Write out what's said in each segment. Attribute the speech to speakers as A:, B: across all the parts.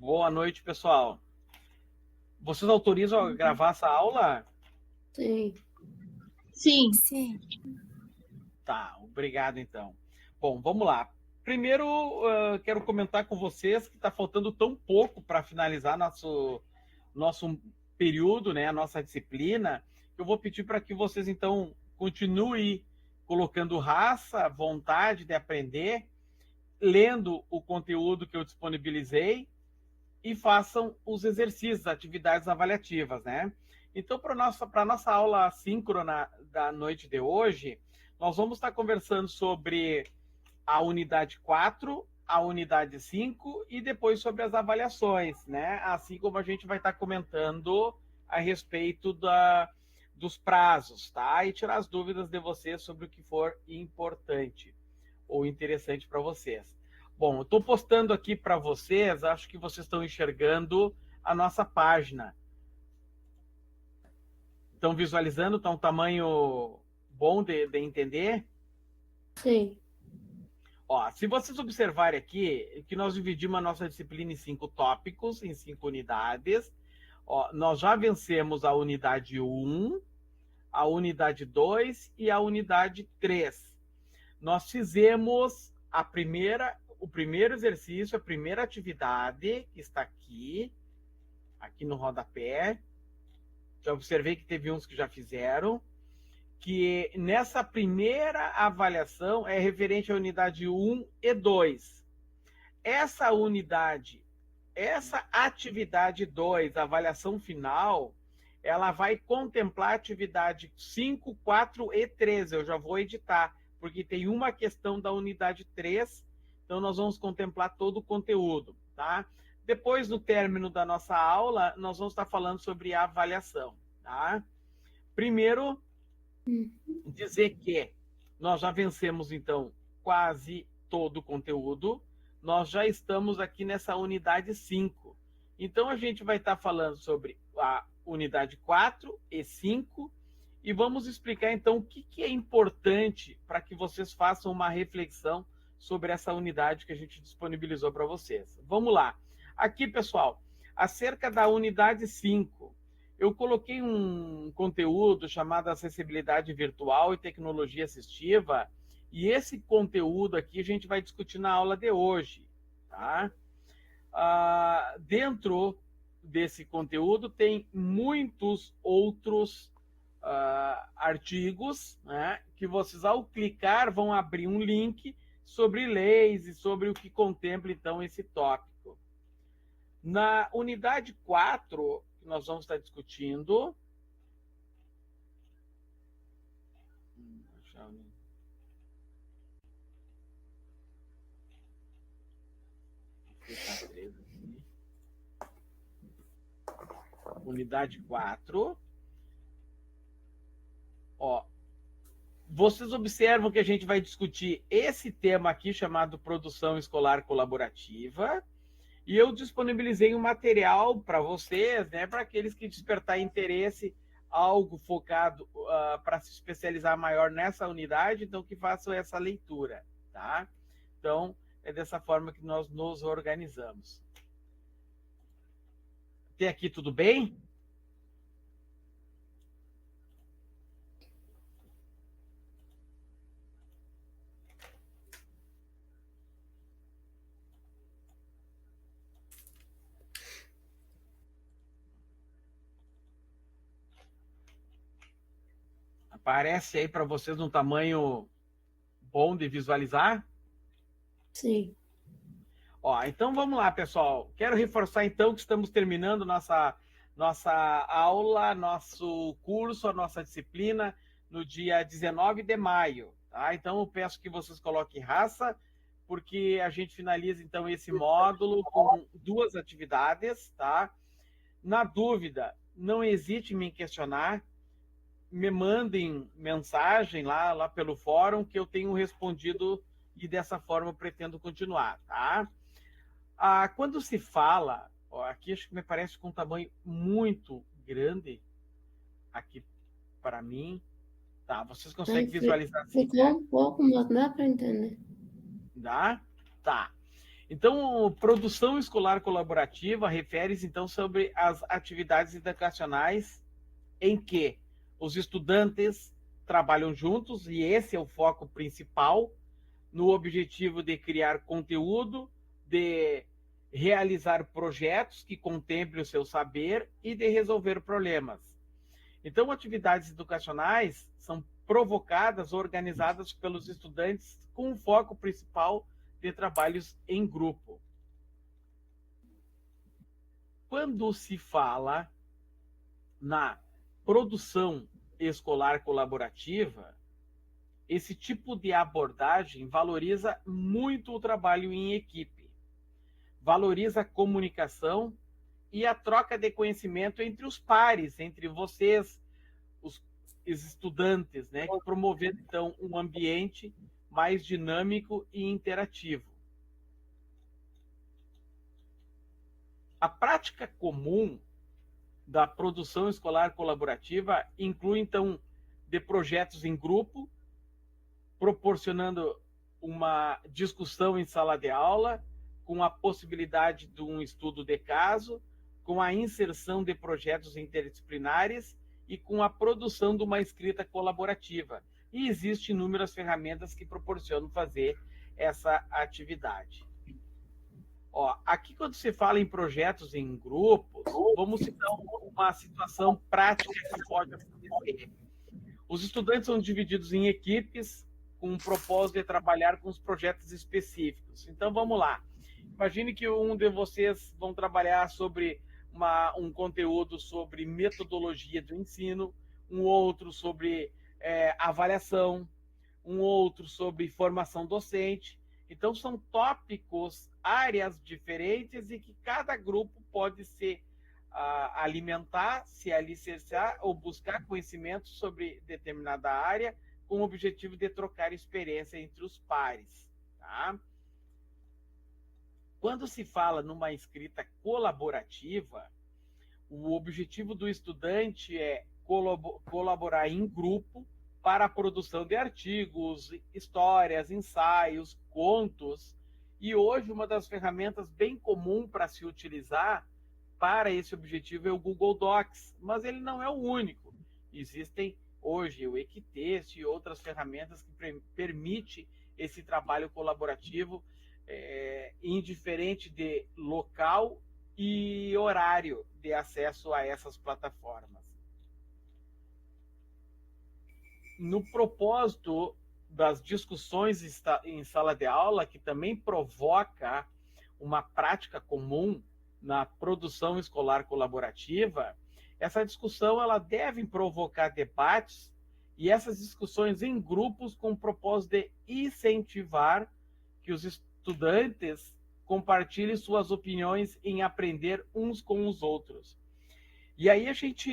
A: Boa noite, pessoal. Vocês autorizam a gravar essa aula?
B: Sim.
C: Sim.
B: Sim.
A: Tá, obrigado então. Bom, vamos lá. Primeiro, quero comentar com vocês que está faltando tão pouco para finalizar nosso período, né, a nossa disciplina, que eu vou pedir para que vocês, então, continuem colocando raça, vontade de aprender, lendo o conteúdo que eu disponibilizei e façam os exercícios, atividades avaliativas, né? Então, para a nossa aula síncrona da noite de hoje, nós vamos estar conversando sobre a unidade 4, a unidade 5 e depois sobre as avaliações, né? Assim como a gente vai estar comentando a respeito dos prazos, tá? E tirar as dúvidas de vocês sobre o que for importante ou interessante para vocês. Bom, eu estou postando aqui para vocês, acho que vocês estão enxergando a nossa página. Estão visualizando? Está um tamanho bom de entender?
B: Sim.
A: Ó, se vocês observarem aqui, que nós dividimos a nossa disciplina em 5 tópicos, em 5 unidades. Ó, nós já vencemos a unidade 1, a unidade 2 e a unidade 3. Nós fizemos o primeiro exercício, a primeira atividade, que está aqui no rodapé. Já observei que teve uns que já fizeram, que nessa primeira avaliação é referente à unidade 1 e 2. Essa atividade 2, a avaliação final, ela vai contemplar a atividade 5, 4 e 3. Eu já vou editar, porque tem uma questão da unidade 3, então nós vamos contemplar todo o conteúdo, tá? Depois, no término da nossa aula, nós vamos estar falando sobre a avaliação, tá? Primeiro, dizer que nós já vencemos, então, quase todo o conteúdo. Nós já estamos aqui nessa unidade 5. Então, a gente vai estar falando sobre a unidade 4 e 5 e vamos explicar, então, o que é importante para que vocês façam uma reflexão sobre essa unidade que a gente disponibilizou para vocês. Vamos lá. Aqui, pessoal, acerca da unidade 5, eu coloquei um conteúdo chamado Acessibilidade Virtual e Tecnologia Assistiva, e esse conteúdo aqui a gente vai discutir na aula de hoje, tá? Dentro desse conteúdo tem muitos outros artigos, né, que vocês, ao clicar, vão abrir um link sobre leis e sobre o que contempla, então, esse tópico. Na unidade 4, que nós vamos estar discutindo, unidade 4, ó, vocês observam que a gente vai discutir esse tema aqui chamado produção escolar colaborativa, e eu disponibilizei um material para vocês, né, para aqueles que despertarem interesse, algo focado para se especializar maior nessa unidade, então que façam essa leitura, tá? Então, é dessa forma que nós nos organizamos. Até aqui tudo bem? Aparece aí para vocês um tamanho bom de visualizar?
B: Sim.
A: Ó, então vamos lá, pessoal. Quero reforçar então que estamos terminando nossa aula, nosso curso, a nossa disciplina no dia 19 de maio, tá? Então eu peço que vocês coloquem raça, porque a gente finaliza então esse módulo com 2 atividades, tá? Na dúvida, não hesite em me questionar, me mandem mensagem lá pelo fórum que eu tenho respondido e dessa forma eu pretendo continuar, tá? Quando se fala, ó, aqui acho que me parece com um tamanho muito grande, aqui para mim, tá? Vocês conseguem visualizar assim,
B: Ficou um pouco, mas dá para entender.
A: Dá? Tá. Então, produção escolar colaborativa refere-se, então, sobre as atividades educacionais em que os estudantes trabalham juntos, e esse é o foco principal, no objetivo de criar conteúdo, de realizar projetos que contemplem o seu saber e de resolver problemas. Então, atividades educacionais são provocadas, organizadas pelos estudantes com o foco principal de trabalhos em grupo. Quando se fala na produção escolar colaborativa, esse tipo de abordagem valoriza muito o trabalho em equipe, valoriza a comunicação e a troca de conhecimento entre os pares, entre vocês, os estudantes, né, promovendo então um ambiente mais dinâmico e interativo. A prática comum da produção escolar colaborativa inclui então de projetos em grupo, proporcionando uma discussão em sala de aula, com a possibilidade de um estudo de caso, com a inserção de projetos interdisciplinares e com a produção de uma escrita colaborativa. E existem inúmeras ferramentas que proporcionam fazer essa atividade. Ó, aqui, quando se fala em projetos em grupos, vamos citar uma situação prática que pode acontecer. Os estudantes são divididos em equipes com o propósito de trabalhar com os projetos específicos. Então, vamos lá. Imagine que um de vocês vão trabalhar sobre um conteúdo sobre metodologia do ensino, um outro sobre avaliação, um outro sobre formação docente. Então, são tópicos, áreas diferentes e que cada grupo pode se alimentar, se alicerçar ou buscar conhecimento sobre determinada área com o objetivo de trocar experiência entre os pares. Tá? Quando se fala numa escrita colaborativa, o objetivo do estudante é colaborar em grupo para a produção de artigos, histórias, ensaios, contos. E hoje uma das ferramentas bem comum para se utilizar para esse objetivo é o Google Docs, mas ele não é o único. Existem hoje o Equitexto e outras ferramentas que permitem esse trabalho colaborativo indiferente de local e horário de acesso a essas plataformas. No propósito das discussões em sala de aula, que também provoca uma prática comum na produção escolar colaborativa, essa discussão ela deve provocar debates e essas discussões em grupos com o propósito de incentivar que os estudantes compartilhem suas opiniões em aprender uns com os outros. E aí a gente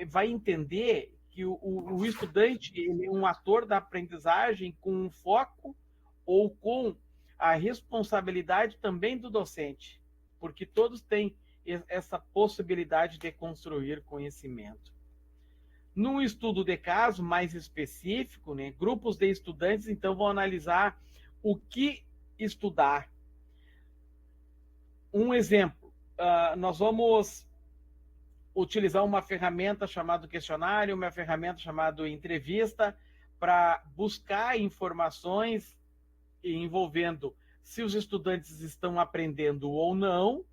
A: vai entender que o estudante ele é um ator da aprendizagem com um foco ou com a responsabilidade também do docente, porque todos têm essa possibilidade de construir conhecimento. Num estudo de caso mais específico, né, grupos de estudantes então vão analisar o que estudar. Um exemplo, nós vamos utilizar uma ferramenta chamada questionário, uma ferramenta chamada entrevista, para buscar informações envolvendo se os estudantes estão aprendendo ou não.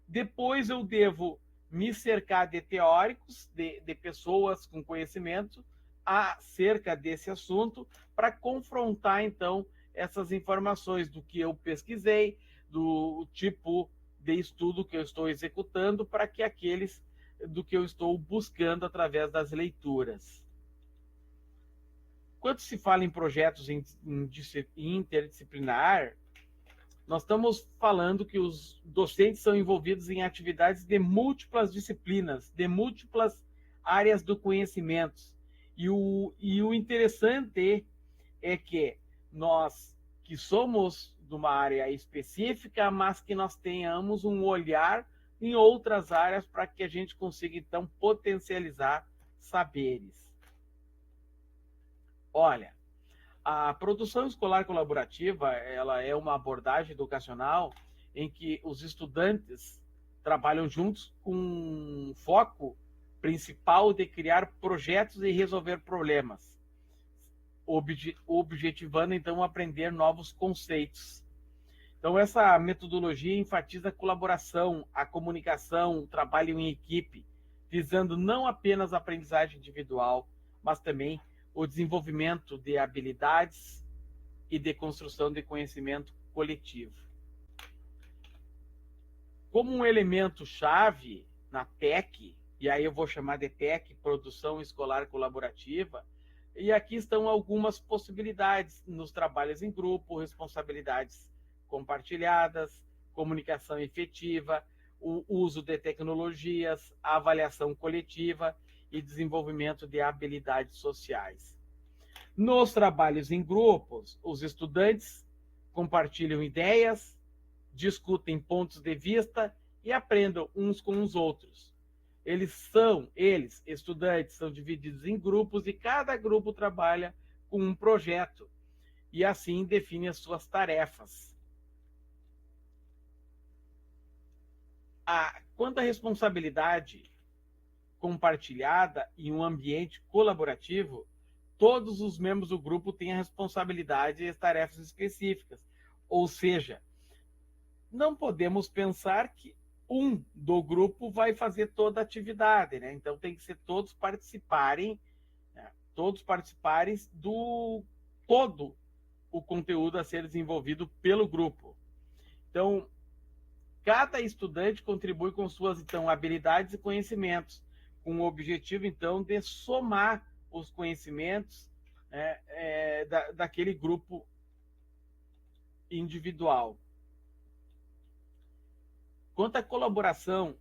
A: Depois eu devo me cercar de teóricos, de pessoas com conhecimento acerca desse assunto, para confrontar, então, essas informações do que eu pesquisei, do tipo de estudo que eu estou executando, para que aqueles do que eu estou buscando através das leituras. Quando se fala em projetos interdisciplinar, nós estamos falando que os docentes são envolvidos em atividades de múltiplas disciplinas, de múltiplas áreas do conhecimento. E o interessante é que nós, que somos de uma área específica, mas que nós tenhamos um olhar em outras áreas para que a gente consiga, então, potencializar saberes. Olha, A produção escolar colaborativa, ela é uma abordagem educacional em que os estudantes trabalham juntos com um foco principal de criar projetos e resolver problemas, objetivando então aprender novos conceitos. Então essa metodologia enfatiza a colaboração, a comunicação, o trabalho em equipe, visando não apenas a aprendizagem individual, mas também o desenvolvimento de habilidades e de construção de conhecimento coletivo. Como um elemento chave na PEC, e aí eu vou chamar de PEC, Produção Escolar Colaborativa, e aqui estão algumas possibilidades nos trabalhos em grupo, responsabilidades compartilhadas, comunicação efetiva, o uso de tecnologias, a avaliação coletiva e desenvolvimento de habilidades sociais. Nos trabalhos em grupos, os estudantes compartilham ideias, discutem pontos de vista e aprendem uns com os outros. Eles, estudantes, são divididos em grupos e cada grupo trabalha com um projeto e assim define as suas tarefas. Quanto à responsabilidade compartilhada em um ambiente colaborativo, todos os membros do grupo têm a responsabilidade e as tarefas específicas. Ou seja, não podemos pensar que um do grupo vai fazer toda a atividade, né? Então tem que ser todos participarem, né? Todos participarem do todo o conteúdo a ser desenvolvido pelo grupo. Então, cada estudante contribui com suas então habilidades e conhecimentos, com o objetivo então de somar os conhecimentos, né, daquele grupo individual. Quanto à colaboração,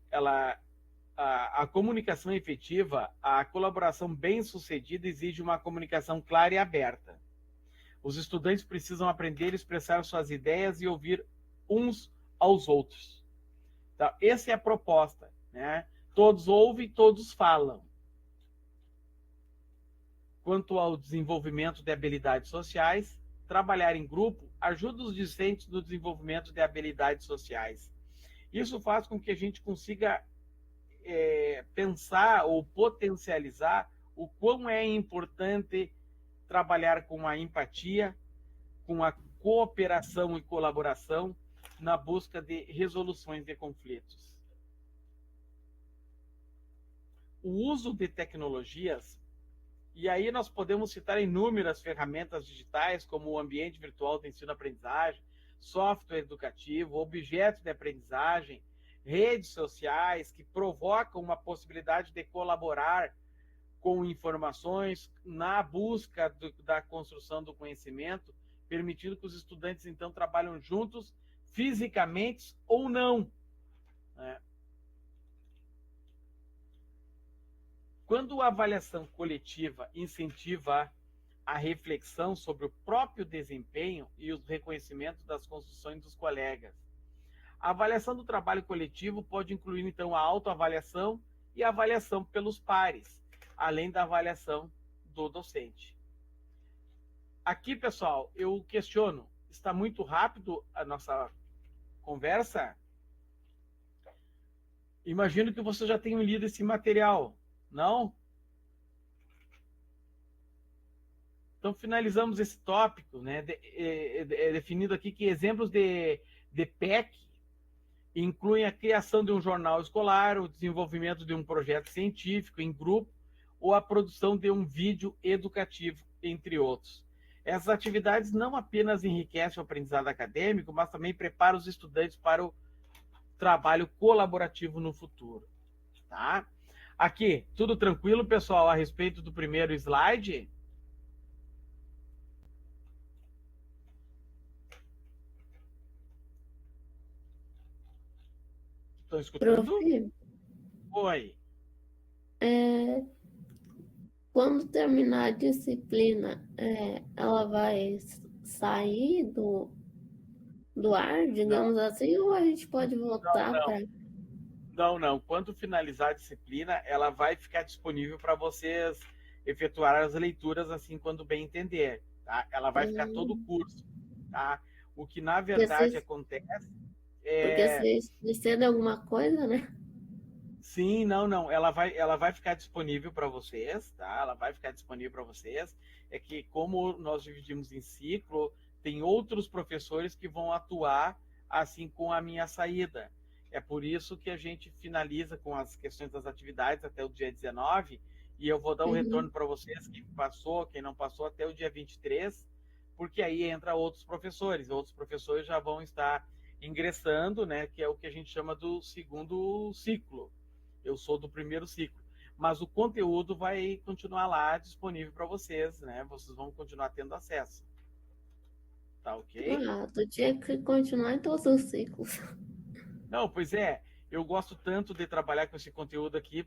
A: a comunicação efetiva, a colaboração bem-sucedida exige uma comunicação clara e aberta. Os estudantes precisam aprender a expressar suas ideias e ouvir uns aos outros. Então, essa é a proposta, né? Todos ouvem, todos falam. Quanto ao desenvolvimento de habilidades sociais, trabalhar em grupo ajuda os discentes no desenvolvimento de habilidades sociais. Isso faz com que a gente consiga pensar ou potencializar o quão é importante trabalhar com a empatia, com a cooperação e colaboração na busca de resoluções de conflitos. O uso de tecnologias, e aí nós podemos citar inúmeras ferramentas digitais, como o ambiente virtual de ensino-aprendizagem, software educativo, objetos de aprendizagem, redes sociais que provocam uma possibilidade de colaborar com informações na busca da construção do conhecimento, permitindo que os estudantes, então, trabalhem juntos, fisicamente ou não. Quando a avaliação coletiva incentiva a reflexão sobre o próprio desempenho e o reconhecimento das construções dos colegas. A avaliação do trabalho coletivo pode incluir, então, a autoavaliação e a avaliação pelos pares, além da avaliação do docente. Aqui, pessoal, eu questiono, está muito rápido a nossa conversa? Imagino que vocês já tenham lido esse material, não? Então, finalizamos esse tópico, né, definindo aqui que exemplos de PEC incluem a criação de um jornal escolar, o desenvolvimento de um projeto científico em grupo ou a produção de um vídeo educativo, entre outros. Essas atividades não apenas enriquecem o aprendizado acadêmico, mas também preparam os estudantes para o trabalho colaborativo no futuro. Tá? Aqui, tudo tranquilo, pessoal, a respeito do primeiro slide? Estão escutando?
B: Prof,
A: Oi.
B: quando terminar a disciplina, ela vai sair do ar, digamos assim, ou a gente pode voltar para...
A: Não. Quando finalizar a disciplina, ela vai ficar disponível para vocês efetuar as leituras assim quando bem entender, tá? Ela vai ficar todo o curso, tá? O que na
B: Porque
A: verdade
B: se,
A: acontece
B: porque
A: é...
B: se esquecer alguma coisa, né?
A: Sim, não. Ela vai ficar disponível para vocês, tá? Ela vai ficar disponível para vocês. É que como nós dividimos em ciclo, tem outros professores que vão atuar assim com a minha saída. É por isso que a gente finaliza com as questões das atividades até o dia 19 e eu vou dar o
B: Uhum.
A: retorno para vocês, quem passou, quem não passou, até o dia 23, porque aí entra outros professores. Outros professores já vão estar ingressando, né? Que é o que a gente chama do segundo ciclo. Eu sou do primeiro ciclo, mas o conteúdo vai continuar lá disponível para vocês, né? Vocês vão continuar tendo acesso. Tá ok?
B: Ah, tu tinha que continuar em todos os ciclos.
A: Não, pois é, eu gosto tanto de trabalhar com esse conteúdo aqui,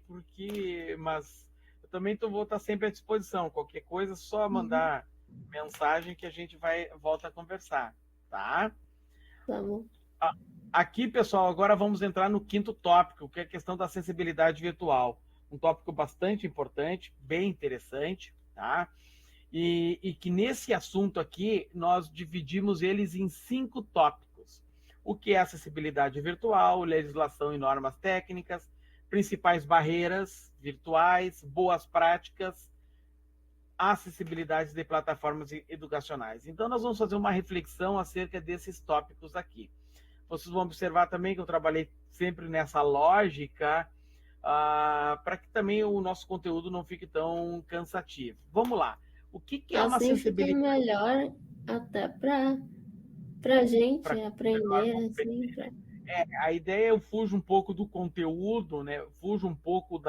A: mas eu também vou estar sempre à disposição. Qualquer coisa, só
B: Uhum.
A: mandar mensagem que a gente volta a conversar, tá?
B: Tá bom.
A: Aqui, pessoal, agora vamos entrar no quinto tópico, que é a questão da acessibilidade virtual. Um tópico bastante importante, bem interessante, tá? E que nesse assunto aqui, nós dividimos eles em 5 tópicos. O que é acessibilidade virtual, legislação e normas técnicas, principais barreiras virtuais, boas práticas, acessibilidade de plataformas educacionais. Então, nós vamos fazer uma reflexão acerca desses tópicos aqui. Vocês vão observar também que eu trabalhei sempre nessa lógica, para que também o nosso conteúdo não fique tão cansativo. Vamos lá. O que é uma
B: Assim fica
A: acessibilidade?
B: melhor até pra gente
A: Para melhor
B: aprender, assim,
A: compreender.
B: pra...
A: A ideia é eu fujo um pouco do conteúdo, né? Fujo um pouco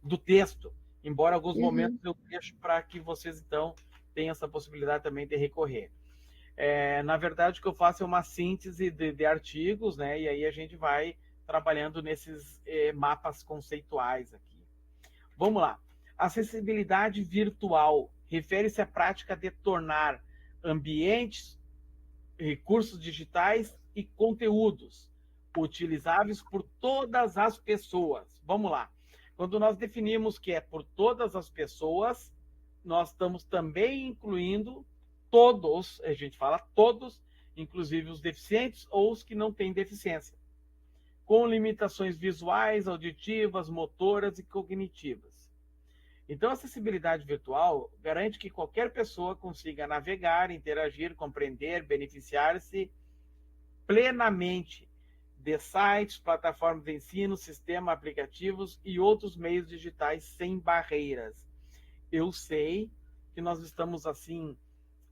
A: do texto, embora em alguns momentos
B: Uhum.
A: eu deixo para que vocês, então, tenham essa possibilidade também de recorrer. Na verdade, o que eu faço é uma síntese de artigos, né? E aí a gente vai trabalhando nesses mapas conceituais aqui. Vamos lá. Acessibilidade virtual refere-se à prática de tornar ambientes, recursos digitais e conteúdos utilizáveis por todas as pessoas. Vamos lá. Quando nós definimos que é por todas as pessoas, nós estamos também incluindo todos, a gente fala todos, inclusive os deficientes ou os que não têm deficiência, com limitações visuais, auditivas, motoras e cognitivas. Então, a acessibilidade virtual garante que qualquer pessoa consiga navegar, interagir, compreender, beneficiar-se plenamente de sites, plataformas de ensino, sistema, aplicativos e outros meios digitais sem barreiras. Eu sei que nós estamos assim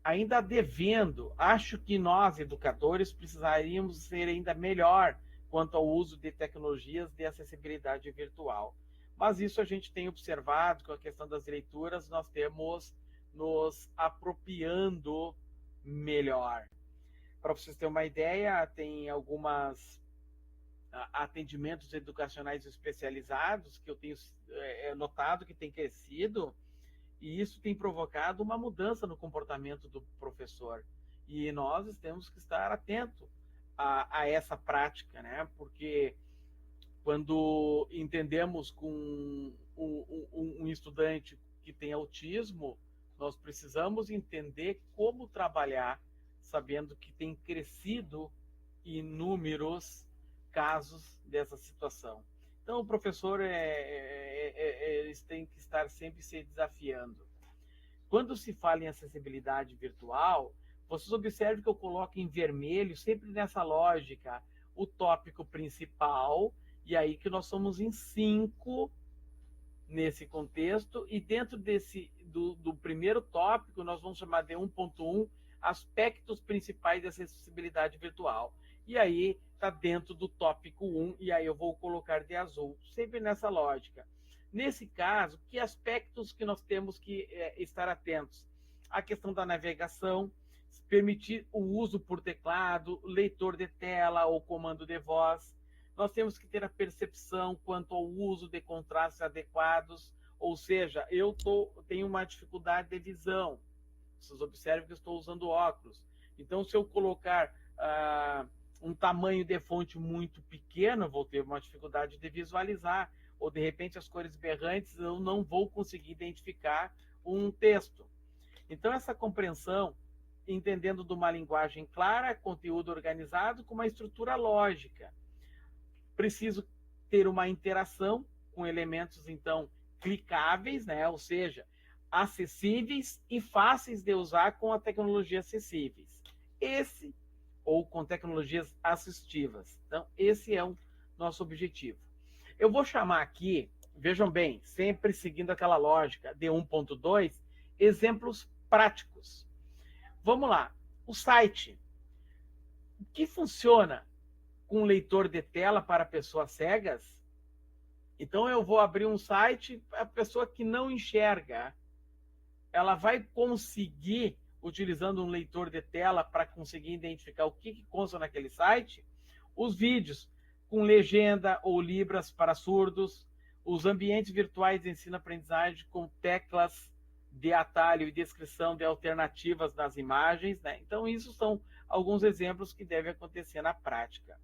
A: ainda devendo. Acho que nós, educadores, precisaríamos ser ainda melhor quanto ao uso de tecnologias de acessibilidade virtual. Mas isso a gente tem observado com a questão das leituras, nós temos nos apropriando melhor. Para vocês terem uma ideia, tem algumas atendimentos educacionais especializados que eu tenho notado que tem crescido, e isso tem provocado uma mudança no comportamento do professor. E nós temos que estar atentos a essa prática, né? Porque quando entendemos com um estudante que tem autismo, nós precisamos entender como trabalhar, sabendo que tem crescido inúmeros casos dessa situação. Então, o professor eles têm que estar sempre se desafiando. Quando se fala em acessibilidade virtual, vocês observam que eu coloco em vermelho, sempre nessa lógica, o tópico principal, e aí que nós somos em 5 nesse contexto, e dentro do primeiro tópico, nós vamos chamar de 1.1, aspectos principais da acessibilidade virtual. E aí está dentro do tópico 1, e aí eu vou colocar de azul, sempre nessa lógica. Nesse caso, que aspectos que nós temos que estar atentos? A questão da navegação, permitir o uso por teclado, leitor de tela ou comando de voz. Nós temos que ter a percepção quanto ao uso de contrastes adequados, ou seja, eu tenho uma dificuldade de visão. Vocês observem que eu estou usando óculos. Então, se eu colocar um tamanho de fonte muito pequeno, eu vou ter uma dificuldade de visualizar, ou de repente as cores berrantes eu não vou conseguir identificar um texto. Então, essa compreensão, entendendo de uma linguagem clara, conteúdo organizado, com uma estrutura lógica. Preciso ter uma interação com elementos, então, clicáveis, né? Ou seja, acessíveis e fáceis de usar com a tecnologia acessíveis. Esse, ou com tecnologias assistivas. Então, esse é o nosso objetivo. Eu vou chamar aqui, vejam bem, sempre seguindo aquela lógica de 1.2, exemplos práticos. Vamos lá. O site. O que funciona com leitor de tela para pessoas cegas? Então, eu vou abrir um site, a pessoa que não enxerga, ela vai conseguir, utilizando um leitor de tela para conseguir identificar o que consta naquele site, os vídeos com legenda ou libras para surdos, os ambientes virtuais de ensino-aprendizagem com teclas de atalho e descrição de alternativas das imagens, né? Então, isso são alguns exemplos que devem acontecer na prática.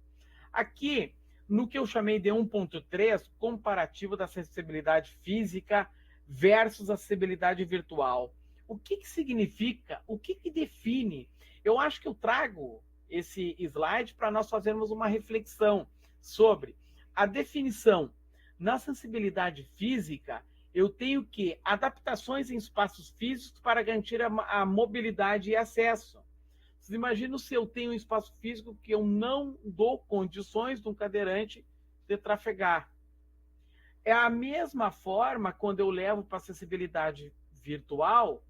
A: Aqui, no que eu chamei de 1.3, comparativo da acessibilidade física versus acessibilidade virtual. O que significa? O que define? Eu acho que eu trago esse slide para nós fazermos uma reflexão sobre a definição. Na acessibilidade física, eu tenho que adaptações em espaços físicos para garantir a mobilidade e acesso. Vocês imaginam se eu tenho um espaço físico que eu não dou condições de um cadeirante de trafegar. É a mesma forma quando eu levo para acessibilidade virtual,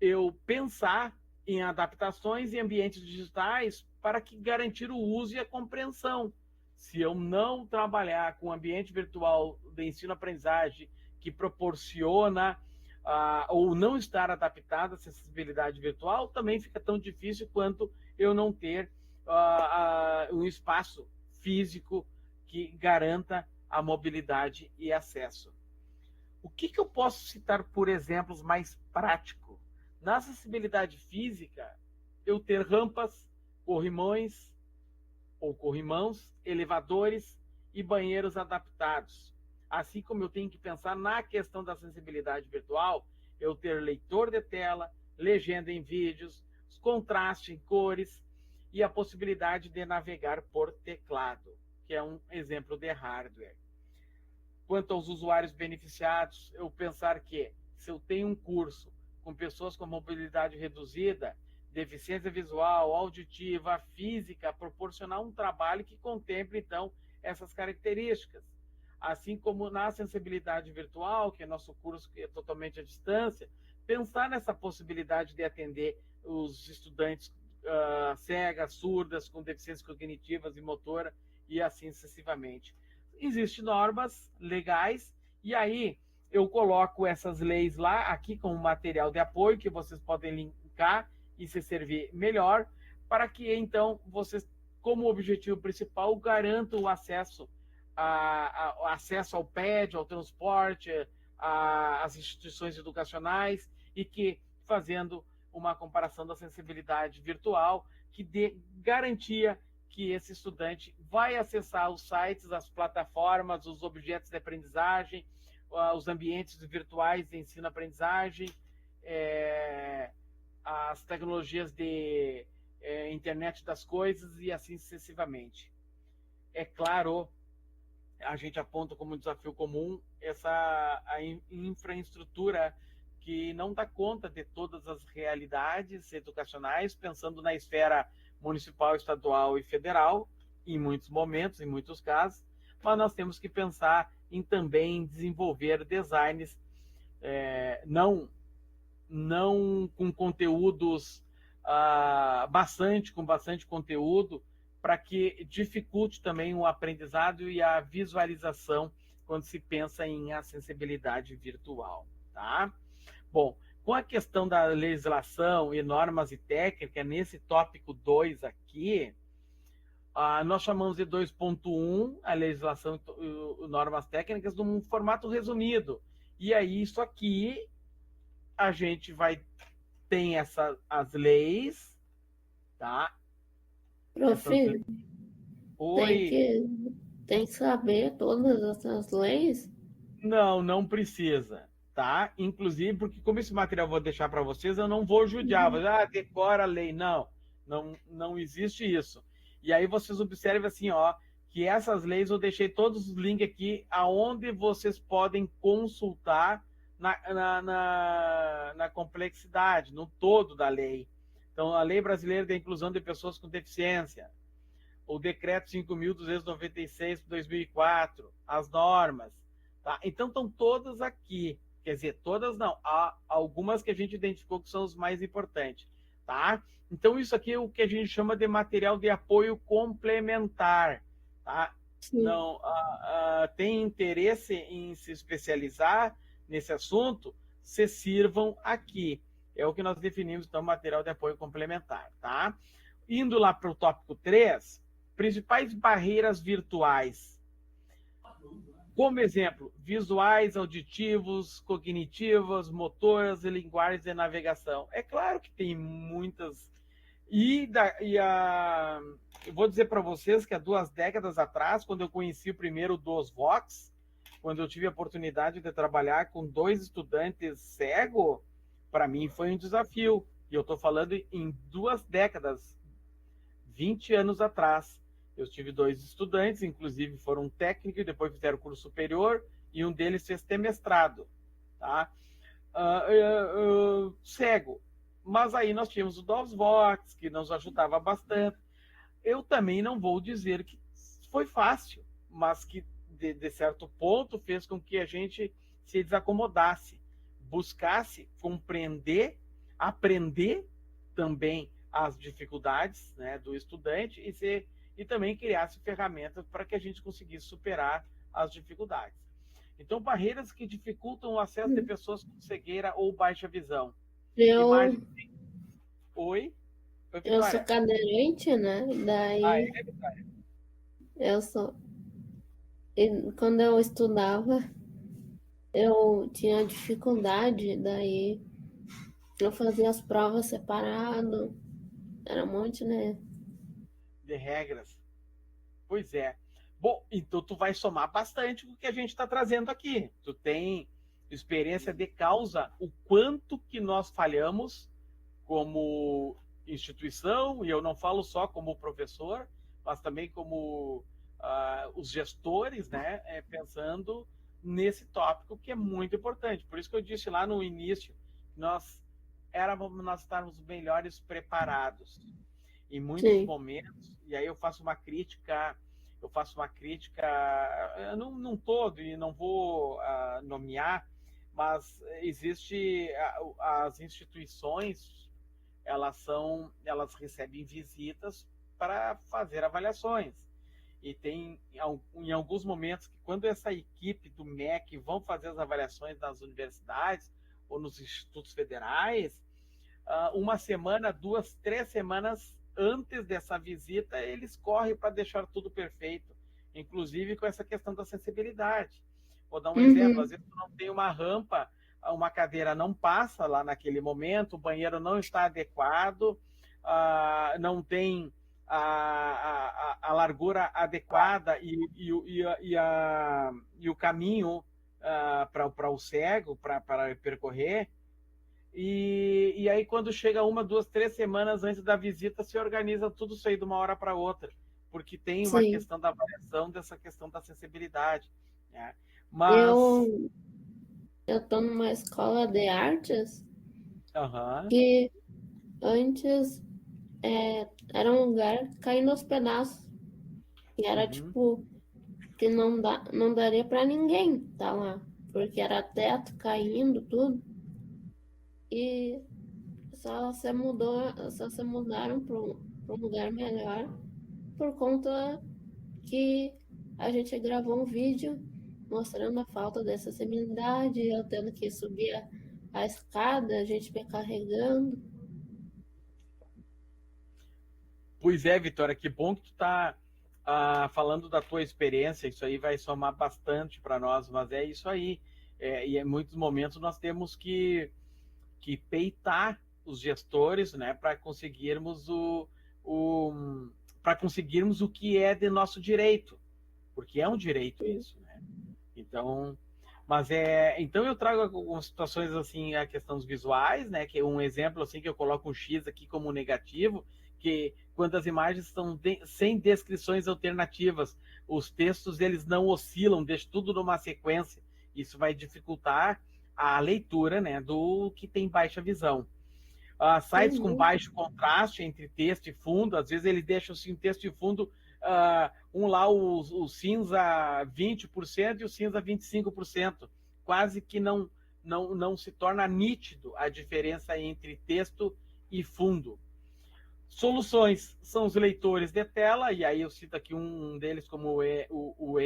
A: eu pensar em adaptações em ambientes digitais para que garantir o uso e a compreensão. Se eu não trabalhar com ambiente virtual de ensino-aprendizagem que proporciona ou não estar adaptado à acessibilidade virtual, também fica tão difícil quanto eu não ter um espaço físico que garanta a mobilidade e acesso. O que eu posso citar por exemplos mais práticos? Na acessibilidade física, eu ter rampas, corrimões ou corrimãos, elevadores e banheiros adaptados. Assim como eu tenho que pensar na questão da acessibilidade virtual, eu ter leitor de tela, legenda em vídeos, contraste em cores e a possibilidade de navegar por teclado, que é um exemplo de hardware. Quanto aos usuários beneficiados, eu pensar que se eu tenho um curso com pessoas com mobilidade reduzida, deficiência visual, auditiva, física, proporcionar um trabalho que contemple, então, essas características. Assim como na sensibilidade virtual, que é nosso curso que é totalmente à distância, pensar nessa possibilidade de atender os estudantes cegas, surdas, com deficiências cognitivas e motora, e assim sucessivamente. Existem normas legais, e aí eu coloco essas leis lá, aqui como material de apoio, que vocês podem linkar e se servir melhor, para que, então, vocês, como objetivo principal, garantam o acesso acesso ao PED, ao transporte, às instituições educacionais, e que, fazendo uma comparação da acessibilidade virtual, que dê garantia que esse estudante vai acessar os sites, as plataformas, os objetos de aprendizagem, os ambientes virtuais de ensino-aprendizagem, as tecnologias de internet das coisas e assim sucessivamente. É claro, a gente aponta como desafio comum a infraestrutura que não dá conta de todas as realidades educacionais, pensando na esfera municipal, estadual e federal, em muitos momentos, em muitos casos, mas nós temos que pensar em também desenvolver designs não com conteúdos com bastante conteúdo, para que dificulte também o aprendizado e a visualização quando se pensa em acessibilidade virtual, tá? Bom, com a questão da legislação e normas e técnicas, nesse tópico 2 aqui, nós chamamos de 2.1, a legislação e normas técnicas, num formato resumido. E aí, isso aqui, a gente tem as leis, tá?
B: Prof,
A: Oi.
B: tem que saber todas essas leis?
A: Não precisa. tá? Inclusive, porque como esse material eu vou deixar para vocês, eu não vou judiar, decora a lei. Não existe isso. E aí vocês observem assim, ó, que essas leis eu deixei todos os links aqui aonde vocês podem consultar na complexidade, no todo da lei. Então, a Lei Brasileira da Inclusão de Pessoas com Deficiência, o Decreto 5.296 de 2004, as normas, tá? Então, estão todas aqui. Quer dizer, todas não. Há algumas que a gente identificou que são os mais importantes, tá? Então, isso aqui é o que a gente chama de material de apoio complementar, tá? Não tem interesse em se especializar nesse assunto, se sirvam aqui. É o que nós definimos, então, material de apoio complementar, tá? Indo lá para o tópico 3, principais barreiras virtuais. Como exemplo, visuais, auditivos, cognitivas, motoras e linguagens de navegação. É claro que tem muitas. Eu vou dizer para vocês que há 2 décadas atrás, quando eu conheci o primeiro dos Vox, quando eu tive a oportunidade de trabalhar com 2 estudantes cegos, para mim foi um desafio. E eu estou falando em 2 décadas, 20 anos atrás. Eu tive 2 estudantes, inclusive foram técnicos, depois fizeram curso superior, e um deles fez mestrado, tá? Cego. Mas aí nós tínhamos o DOSVox, que nos ajudava bastante. Eu também não vou dizer que foi fácil, mas que de certo ponto fez com que a gente se desacomodasse, buscasse compreender, aprender também as dificuldades, né, do estudante e também criasse ferramentas para que a gente conseguisse superar as dificuldades. Então, barreiras que dificultam o acesso de pessoas com cegueira ou baixa visão. Imagem... Oi?
B: Eu sou cadeirante, né? Daí
A: Vitória?
B: eu sou. E quando eu estudava, eu tinha dificuldade, daí eu fazia as provas separado. Era um monte, né?
A: De regras. Pois é. Bom, então tu vai somar bastante com o que a gente está trazendo aqui. Tu tem experiência de causa, o quanto que nós falhamos como instituição, e eu não falo só como professor, mas também como os gestores, né, pensando nesse tópico que é muito importante. Por isso que eu disse lá no início, nós estarmos melhores preparados em muitos momentos, e aí eu faço uma crítica num todo, e não vou nomear, mas existe as instituições, elas recebem visitas para fazer avaliações. E tem em alguns momentos que quando essa equipe do MEC vão fazer as avaliações nas universidades ou nos institutos federais, 1 semana, 2, 3 semanas antes dessa visita, eles correm para deixar tudo perfeito, inclusive com essa questão da acessibilidade. Vou dar um exemplo, às vezes não tem uma rampa, uma cadeira não passa lá naquele momento, o banheiro não está adequado, não tem a largura adequada e o caminho para o cego, para percorrer. E aí, quando chega 1, 2, 3 semanas antes da visita, se organiza tudo isso aí de uma hora para outra, porque tem uma questão da avaliação dessa questão da acessibilidade, né? Mas
B: eu estou numa escola de artes
A: Uhum.
B: que antes era um lugar caindo aos pedaços. E era tipo que não daria para ninguém tá lá, porque era teto caindo, tudo. E só se mudaram para um lugar melhor por conta que a gente gravou um vídeo mostrando a falta dessa acessibilidade, eu tendo que subir a escada, a gente me carregando.
A: Pois é, Vitória, que bom que tu tá falando da tua experiência, isso aí vai somar bastante para nós, mas é isso aí. E em muitos momentos nós temos que peitar os gestores, né, para conseguirmos o que é de nosso direito, porque é um direito isso, né? Então, Mas então eu trago algumas situações assim, a questão dos visuais, né? Que é um exemplo assim que eu coloco um X aqui como negativo, que quando as imagens estão sem descrições alternativas, os textos eles não oscilam, deixa tudo numa sequência. Isso vai dificultar a leitura, né? Do que tem baixa visão. Sites com baixo contraste entre texto e fundo, às vezes eles deixam assim, texto e fundo, o cinza 20% e o cinza 25%, quase que não se torna nítido a diferença entre texto e fundo. Soluções são os leitores de tela, e aí eu cito aqui um deles como o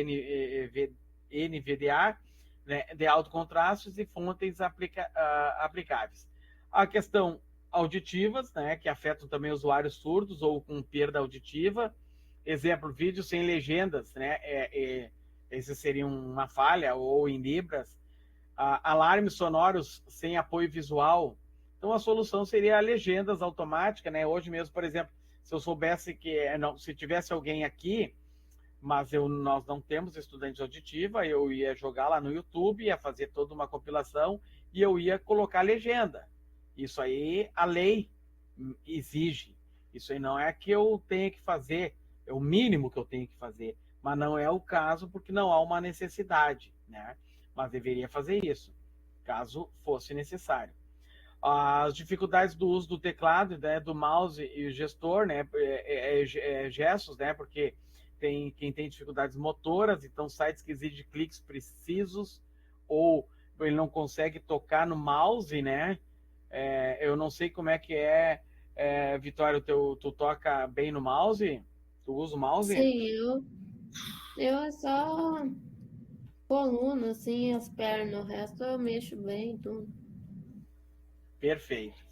A: NVDA, né, de alto contraste e fontes aplicáveis. A questão auditivas, né, que afetam também usuários surdos ou com perda auditiva. Exemplo, vídeo sem legendas, né, esse seria uma falha, ou em libras. Alarmes sonoros sem apoio visual. Então, a solução seria legendas automáticas, né? Hoje mesmo, por exemplo, se eu soubesse se tivesse alguém aqui, mas nós não temos estudante auditiva, eu ia jogar lá no YouTube, ia fazer toda uma compilação e eu ia colocar legenda. Isso aí a lei exige. Isso aí não é que eu tenha que fazer, é o mínimo que eu tenho que fazer, mas não é o caso porque não há uma necessidade, né? Mas deveria fazer isso, caso fosse necessário. As dificuldades do uso do teclado, né, do mouse e o gestor, né, gestos, né, porque quem tem dificuldades motoras, então sites que exigem cliques precisos, ou ele não consegue tocar no mouse, né? Eu não sei como é que Vitória, tu toca bem no mouse? Tu usa o mouse?
B: Sim, eu é só coluna, assim, as pernas, o resto eu mexo bem, tudo.
A: Perfeito.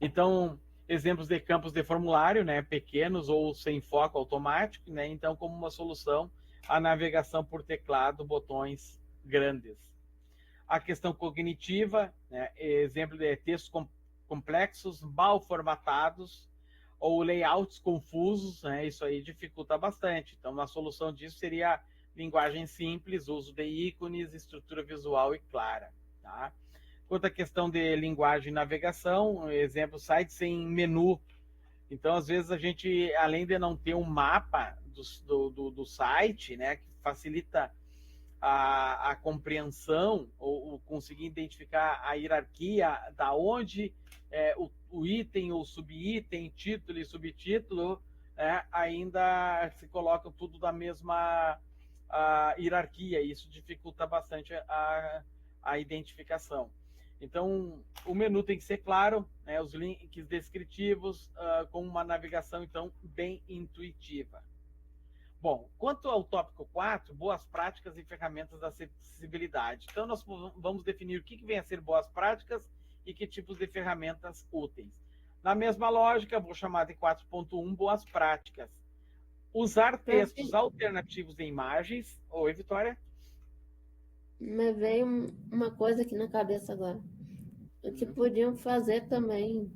A: Então, exemplos de campos de formulário, né, pequenos ou sem foco automático, né? Então, como uma solução, a navegação por teclado, botões grandes. A questão cognitiva, né, exemplo de textos complexos, mal formatados ou layouts confusos, né? Isso aí dificulta bastante. Então, uma solução disso seria linguagem simples, uso de ícones, estrutura visual e clara, tá? Quanto à questão de linguagem e navegação, exemplo, site sem menu. Então, às vezes, a gente, além de não ter um mapa do site, né, que facilita a compreensão ou conseguir identificar a hierarquia da onde o item ou subitem, título e subtítulo, ainda se coloca tudo da mesma hierarquia. Isso dificulta bastante a identificação. Então, o menu tem que ser claro, né, os links descritivos, com uma navegação, então, bem intuitiva. Bom, quanto ao tópico 4, boas práticas e ferramentas da acessibilidade. Então, nós vamos definir o que vem a ser boas práticas e que tipos de ferramentas úteis. Na mesma lógica, vou chamar de 4.1 boas práticas. Usar textos alternativos de imagens. Oi, Vitória?
B: Me veio uma coisa aqui na cabeça agora. O que podiam fazer também,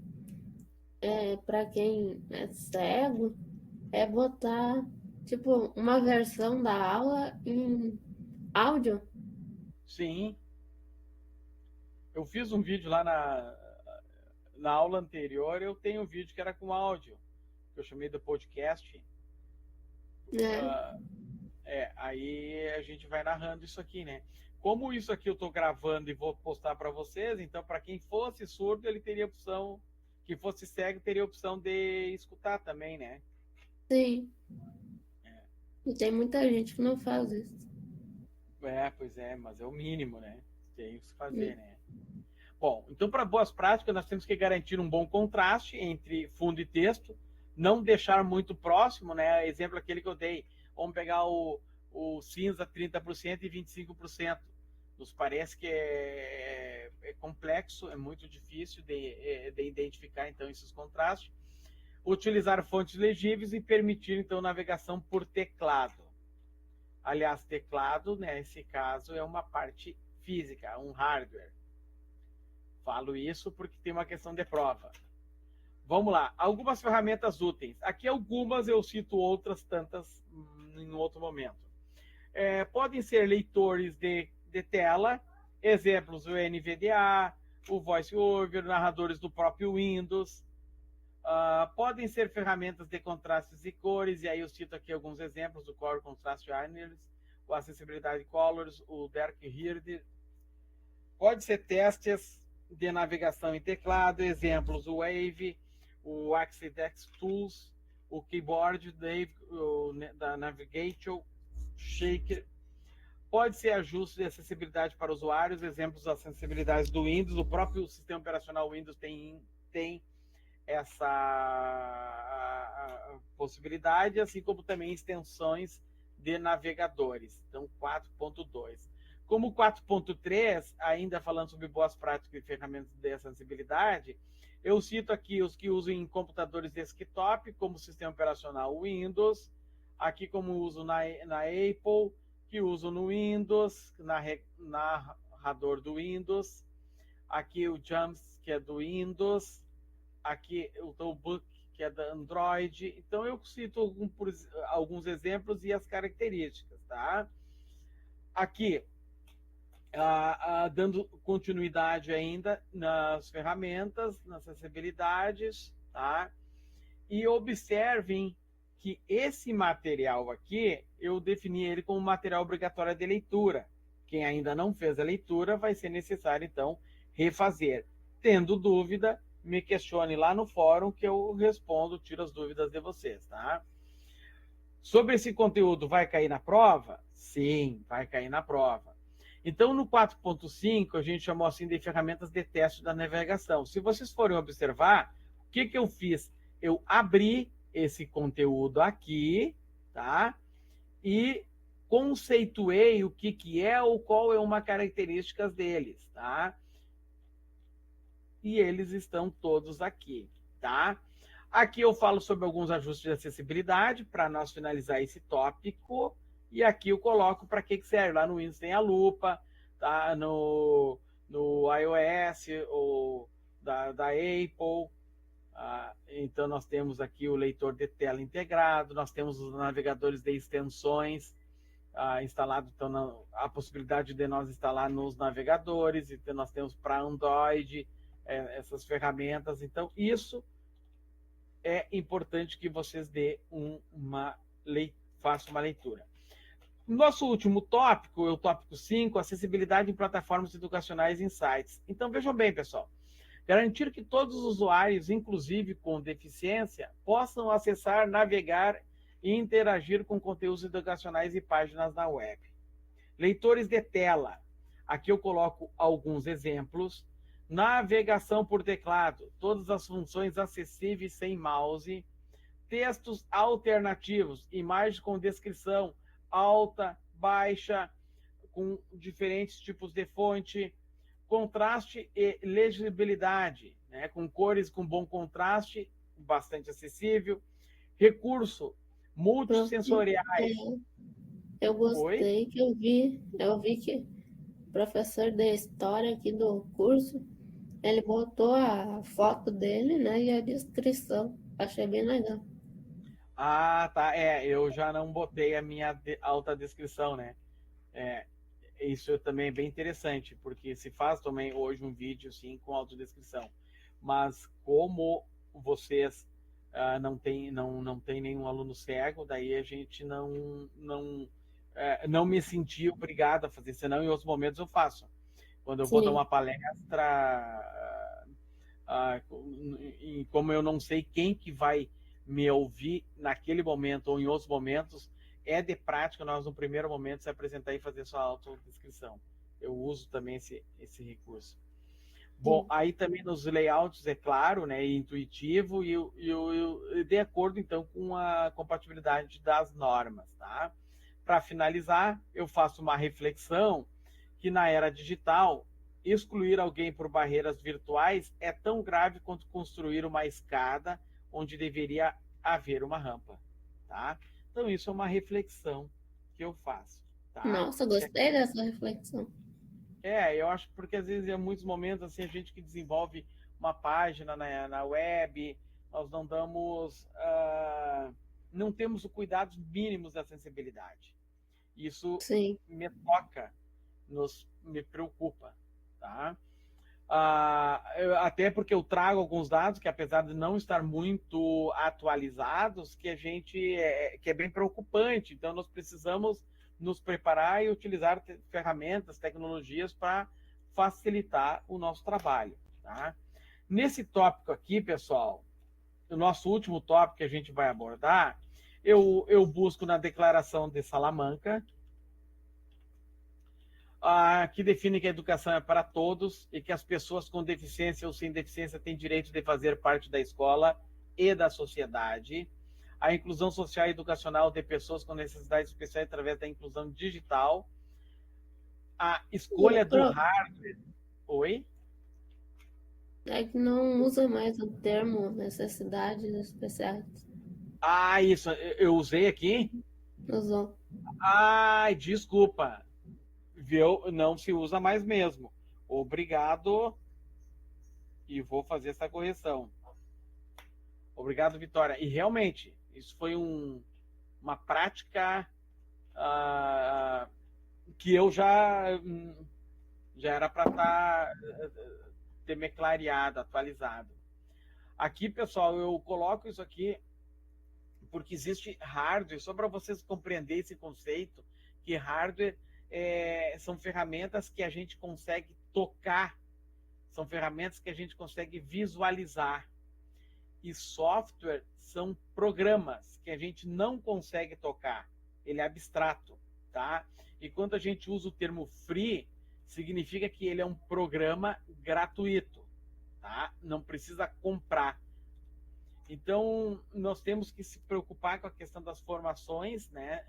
B: para quem é cego, é botar tipo uma versão da aula em áudio.
A: Sim. Eu fiz um vídeo lá na aula anterior, eu tenho um vídeo que era com áudio, que eu chamei do podcast. Aí a gente vai narrando isso aqui, né? Como isso aqui eu estou gravando e vou postar para vocês, então para quem fosse surdo, ele teria opção, quem fosse cego teria opção de escutar também, né?
B: Sim. E tem muita gente que não faz isso.
A: Pois é, mas é o mínimo, né? Tem que se fazer, né? Bom, então para boas práticas nós temos que garantir um bom contraste entre fundo e texto, não deixar muito próximo, né? Exemplo aquele que eu dei, vamos pegar o cinza 30% e 25%. Nos parece que é complexo, é muito difícil de identificar então esses contrastes. Utilizar fontes legíveis e permitir então navegação por teclado. Aliás, teclado, nesse caso, é uma parte física, um hardware. Falo isso porque tem uma questão de prova. Vamos lá, algumas ferramentas úteis. Aqui algumas, eu cito outras tantas em outro momento. Podem ser leitores de tela, Exemplos, o NVDA, o VoiceOver, narradores do próprio Windows. Podem ser ferramentas de contrastes e cores, e aí eu cito aqui alguns exemplos, o Core Contrast Analysis, o Accessibility Colors, o Dark Reader. Pode ser testes de navegação em teclado, exemplos, o Wave, o Axidex Tools, o Keyboard da Navigation, Shaker. Pode ser ajuste de acessibilidade para usuários, exemplos das acessibilidades do Windows, o próprio sistema operacional Windows tem essa possibilidade, assim como também extensões de navegadores. Então, 4.2. Como 4.3, ainda falando sobre boas práticas e ferramentas de acessibilidade, eu cito aqui os que usam em computadores desktop, como sistema operacional Windows, aqui como uso na Apple, que uso no Windows, narrador do Windows, aqui o Jumps, que é do Windows, aqui o Toolbook, que é da Android. Então eu cito alguns exemplos e as características, tá? Aqui, dando continuidade ainda nas ferramentas, nas acessibilidades, tá? E observem que esse material aqui, eu defini ele como material obrigatório de leitura. Quem ainda não fez a leitura, vai ser necessário, então, refazer. Tendo dúvida, me questione lá no fórum que eu respondo, tiro as dúvidas de vocês, tá? Sobre esse conteúdo, vai cair na prova? Sim, vai cair na prova. Então, no 4.5, a gente chamou assim de ferramentas de teste da navegação. Se vocês forem observar, o que eu fiz? Eu abri esse conteúdo aqui, tá? E conceituei o que é ou qual é uma característica deles, tá? E eles estão todos aqui, tá? Aqui eu falo sobre alguns ajustes de acessibilidade para nós finalizar esse tópico. E aqui eu coloco para que serve. Lá no Windows tem a lupa, tá? No iOS ou da Apple. Então nós temos aqui o leitor de tela integrado, nós temos os navegadores de extensões instalados, então a possibilidade de nós instalar nos navegadores, então nós temos para Android essas ferramentas. Então isso é importante que vocês façam uma leitura. Nosso último tópico é o tópico 5, acessibilidade em plataformas educacionais e sites. Então vejam bem, pessoal. Garantir que todos os usuários, inclusive com deficiência, possam acessar, navegar e interagir com conteúdos educacionais e páginas na web. Leitores de tela. Aqui eu coloco alguns exemplos. Navegação por teclado. Todas as funções acessíveis sem mouse. Textos alternativos. Imagens com descrição alta, baixa, com diferentes tipos de fonte. Contraste e legibilidade, né? Com cores com bom contraste, bastante acessível. Recurso multissensoriais.
B: Eu gostei. Oi? Eu vi que o professor de história aqui do curso, ele botou a foto dele, né, e a descrição. Achei bem legal.
A: Tá. Eu já não botei a minha alta descrição, né? Isso também é bem interessante, porque se faz também hoje um vídeo assim, com autodescrição. Mas como vocês não tem nenhum aluno cego, daí a gente não me senti obrigado a fazer, senão em outros momentos eu faço. Quando eu vou dar uma palestra, e como eu não sei quem que vai me ouvir naquele momento ou em outros momentos, é de prática nós no primeiro momento se apresentar e fazer sua autodescrição. Eu uso também esse recurso. Bom, aí também nos layouts, é claro, né, intuitivo e de acordo então com a compatibilidade das normas, tá? Para finalizar, eu faço uma reflexão que na era digital, excluir alguém por barreiras virtuais é tão grave quanto construir uma escada onde deveria haver uma rampa, tá? Então, isso é uma reflexão que eu faço. Tá?
B: Nossa, gostei dessa reflexão.
A: Eu acho porque às vezes em muitos momentos assim, a gente que desenvolve uma página na web, nós não damos, não temos os cuidados mínimos da acessibilidade. Isso me toca me preocupa, tá? Até porque eu trago alguns dados que, apesar de não estar muito atualizados, que é bem preocupante. Então, nós precisamos nos preparar e utilizar ferramentas, tecnologias para facilitar o nosso trabalho, tá? Nesse tópico aqui, pessoal, o nosso último tópico que a gente vai abordar, eu busco na Declaração de Salamanca, que define que a educação é para todos e que as pessoas com deficiência ou sem deficiência têm direito de fazer parte da escola e da sociedade. A inclusão social e educacional de pessoas com necessidades especiais através da inclusão digital. A escolha do hardware... Oi?
B: É que não usa mais o termo necessidades especiais.
A: Isso. Eu usei aqui?
B: Usou.
A: Desculpa. Viu? Não se usa mais mesmo. Obrigado. E vou fazer essa correção. Obrigado, Vitória. E realmente, isso foi uma prática que eu já era para ter me clareado, atualizado. Aqui, pessoal, eu coloco isso aqui porque existe hardware, só para vocês compreenderem esse conceito, que hardware são ferramentas que a gente consegue tocar, são ferramentas que a gente consegue visualizar. E software são programas que a gente não consegue tocar, ele é abstrato, tá? E quando a gente usa o termo free, significa que ele é um programa gratuito, tá? Não precisa comprar. Então, nós temos que se preocupar com a questão das formações, né?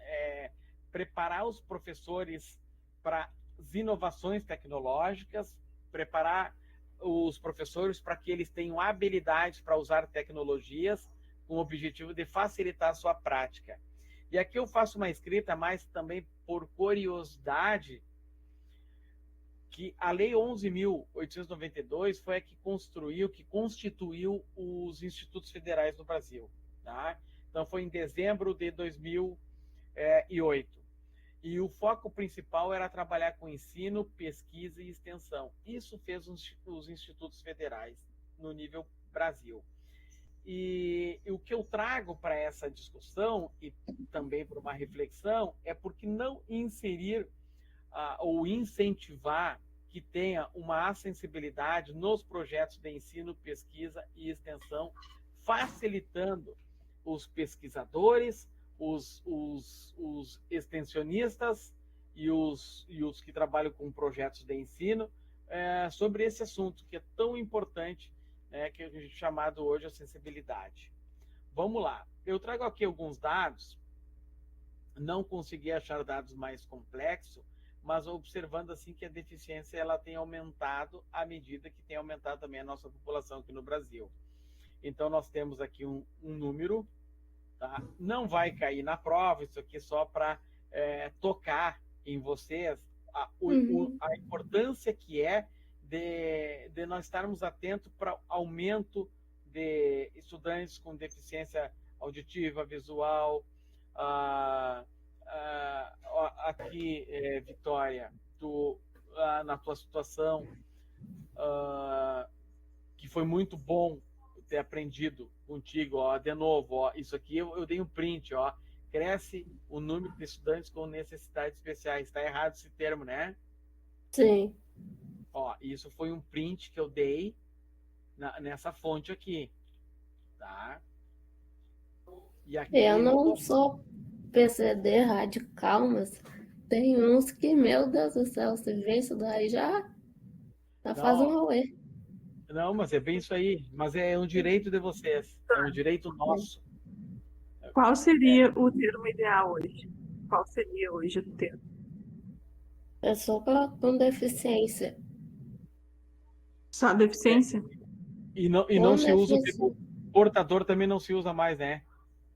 A: Preparar os professores para as inovações tecnológicas, preparar os professores para que eles tenham habilidades para usar tecnologias com o objetivo de facilitar a sua prática. E aqui eu faço uma escrita, mas também por curiosidade, que a Lei 11.892 foi a que constituiu os institutos federais no Brasil, tá? Então, foi em dezembro de 2008. E o foco principal era trabalhar com ensino, pesquisa e extensão. Isso fez os institutos federais no nível Brasil. E o que eu trago para essa discussão e também para uma reflexão é porque não inserir ou incentivar que tenha uma acessibilidade nos projetos de ensino, pesquisa e extensão, facilitando os pesquisadores, os extensionistas e os que trabalham com projetos de ensino sobre esse assunto que é tão importante, que a gente chamado hoje acessibilidade. Vamos lá. Eu trago aqui alguns dados, não consegui achar dados mais complexos, mas observando assim que a deficiência ela tem aumentado à medida que tem aumentado também a nossa população aqui no Brasil. Então, nós temos aqui um número, tá? Não vai cair na prova, isso aqui é só para tocar em vocês a importância que é de nós estarmos atentos para o aumento de estudantes com deficiência auditiva, visual. Aqui, Vitória, na tua situação, que foi muito bom ter aprendido contigo, de novo, isso aqui eu dei um print, cresce o número de estudantes com necessidades especiais. Está errado esse termo, né?
B: Sim.
A: Isso foi um print que eu dei nessa fonte aqui, tá? E aqui
B: eu não sou PCD radical, mas tem uns que, meu Deus do céu, você vê isso daí já faz um rolê.
A: Não, mas é bem isso aí. Mas é um direito de vocês, é um direito nosso.
C: Qual seria o termo ideal hoje? Qual seria hoje o termo?
B: Pessoa com deficiência.
C: Só deficiência?
A: E não se usa o termo portador, também não se usa mais, né?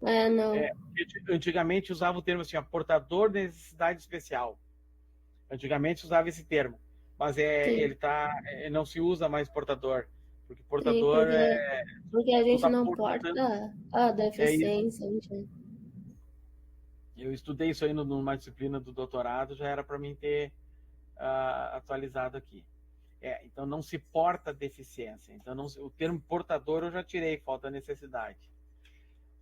B: Não.
A: Antigamente usava o termo assim, portador de necessidade especial. Antigamente usava esse termo, mas não se usa mais portador, porque portador
B: porque a gente não porta a deficiência.
A: Eu estudei isso aí numa disciplina do doutorado, já era para mim ter atualizado aqui. Então, não se porta deficiência. Então, o termo portador eu já tirei, falta necessidade.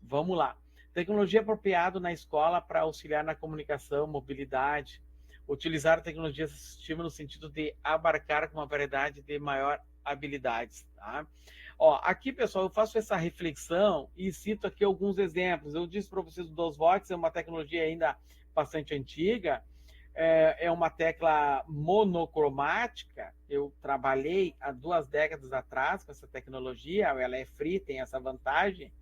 A: Vamos lá. Tecnologia apropriada na escola para auxiliar na comunicação, mobilidade. Utilizar a tecnologia assistiva no sentido de abarcar com uma variedade de maior habilidades. Tá? Ó, aqui, pessoal, eu faço essa reflexão e cito aqui alguns exemplos. Eu disse para vocês o 2 volts é uma tecnologia ainda bastante antiga, é uma tecla monocromática. Eu trabalhei há 2 décadas atrás com essa tecnologia, ela é free, tem essa vantagem,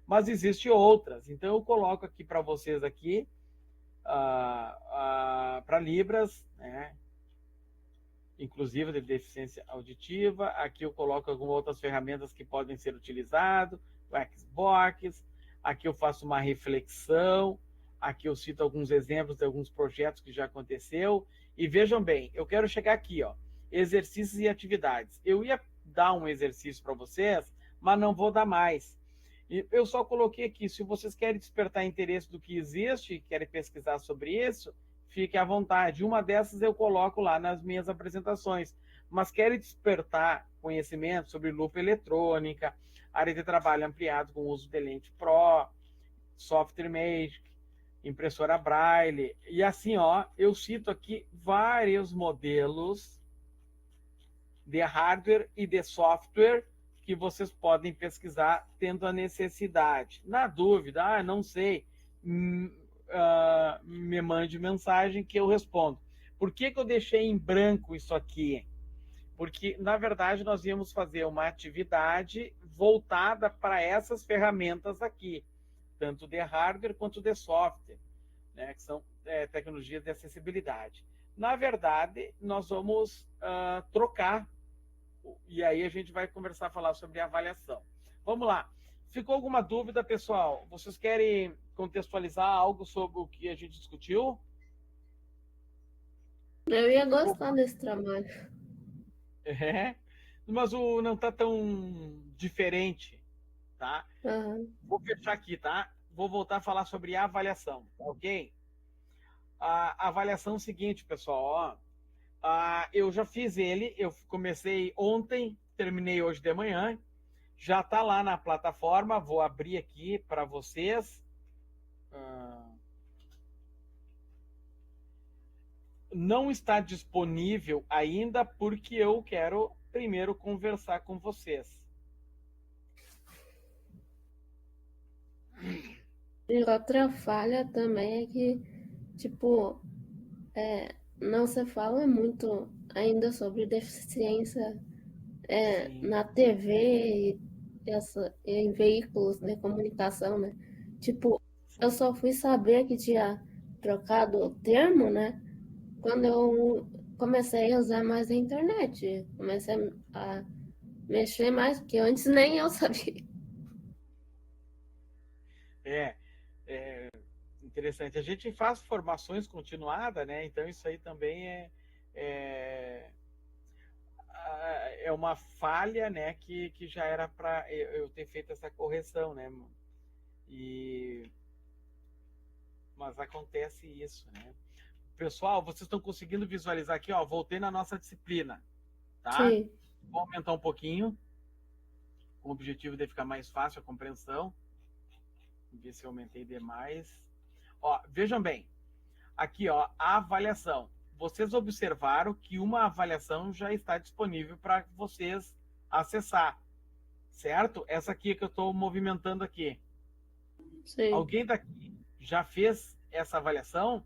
A: mas existem outras. Então eu coloco aqui para vocês aqui, para Libras, né? Inclusive de deficiência auditiva. Aqui eu coloco algumas outras ferramentas que podem ser utilizadas, o Xbox. Aqui eu faço uma reflexão. Aqui eu cito alguns exemplos de alguns projetos que já aconteceu. E vejam bem, eu quero chegar aqui, ó, exercícios e atividades. Eu ia dar um exercício para vocês, mas não vou dar mais. E eu só coloquei aqui, se vocês querem despertar interesse do que existe, querem pesquisar sobre isso, fique à vontade. Uma dessas eu coloco lá nas minhas apresentações. Mas querem despertar conhecimento sobre lupa eletrônica, área de trabalho ampliado com o uso de lente Pro, software Magic, impressora Braille, e assim, ó, eu cito aqui vários modelos de hardware e de software que vocês podem pesquisar tendo a necessidade. Na dúvida, não sei, me mande mensagem que eu respondo. Por que eu deixei em branco isso aqui? Porque, na verdade, nós íamos fazer uma atividade voltada para essas ferramentas aqui, tanto de hardware quanto de software, né, que são tecnologias de acessibilidade. Na verdade, nós vamos trocar, e aí a gente vai falar sobre avaliação. Vamos lá. Ficou alguma dúvida, pessoal? Vocês querem contextualizar algo sobre o que a gente discutiu?
B: Eu ia gostar desse trabalho.
A: Mas não está tão diferente, tá?
B: Uhum.
A: Vou fechar aqui, tá? Vou voltar a falar sobre a avaliação, tá ok? A avaliação é o seguinte, pessoal, ó, eu já fiz ele, eu comecei ontem, terminei hoje de manhã, já está lá na plataforma, vou abrir aqui para vocês. Não está disponível ainda porque eu quero primeiro conversar com vocês.
B: E outra falha também é que, tipo, não se fala muito ainda sobre deficiência na TV e em veículos de comunicação, né? Tipo, eu só fui saber que tinha trocado o termo, né? Quando eu comecei a usar mais a internet. Comecei a mexer mais, porque antes nem eu sabia.
A: Interessante. A gente faz formações continuadas, né? Então isso aí também é uma falha, né? Que já era para eu ter feito essa correção, né? Mas acontece isso, né? Pessoal, vocês estão conseguindo visualizar aqui, ó? Voltei na nossa disciplina, tá?
B: Sim.
A: Vou aumentar um pouquinho, com o objetivo de ficar mais fácil a compreensão. Vamos ver se eu aumentei demais. Ó, vejam bem, aqui, ó, a avaliação. Vocês observaram que uma avaliação já está disponível para vocês acessar, certo? Essa aqui que eu estou movimentando aqui.
B: Sim.
A: Alguém daqui já fez essa avaliação?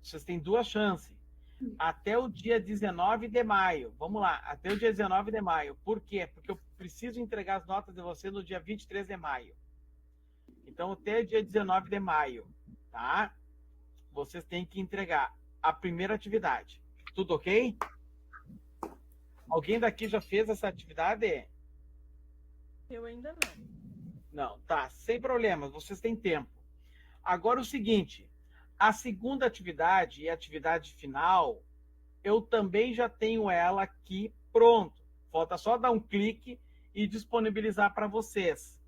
A: Vocês têm 2 chances. Até o dia 19 de maio. Vamos lá, até o dia 19 de maio. Por quê? Porque eu preciso entregar as notas de vocês no dia 23 de maio. Então, até o dia 19 de maio, tá? Vocês têm que entregar a primeira atividade. Tudo ok? Alguém daqui já fez essa atividade?
D: Eu ainda não.
A: Não, tá, sem problemas, vocês têm tempo. Agora o seguinte, a segunda atividade e a atividade final, eu também já tenho ela aqui pronto. Falta só dar um clique e disponibilizar para vocês.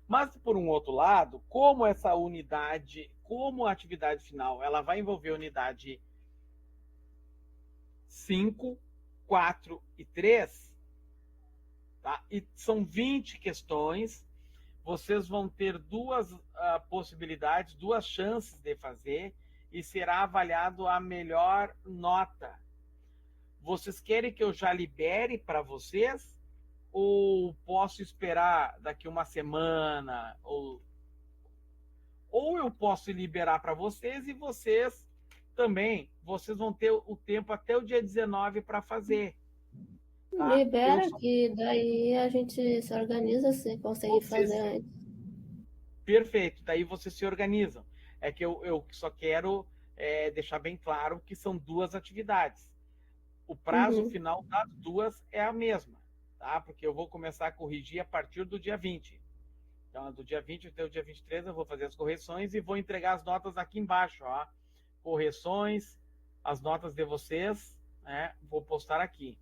A: Mas, por um outro lado, como essa unidade, como a atividade final, ela vai envolver a unidade 5, 4 e 3, tá? E são 20 questões. Vocês vão ter duas possibilidades, duas chances de fazer, e será avaliado a melhor nota. Vocês querem que eu já libere para vocês? Ou posso esperar daqui uma semana? Ou eu posso liberar para vocês e vocês também, vocês vão ter o tempo até o dia 19 para fazer. Tá?
B: Libera que daí a gente se organiza se conseguir fazer antes.
A: Perfeito, daí vocês se organizam. É que eu só quero deixar bem claro que são duas atividades. O prazo final das duas é a mesma, tá? Porque eu vou começar a corrigir a partir do dia 20. Então, do dia 20 até o dia 23 eu vou fazer as correções e vou entregar as notas aqui embaixo, ó. Correções, as notas de vocês, né? Vou postar aqui,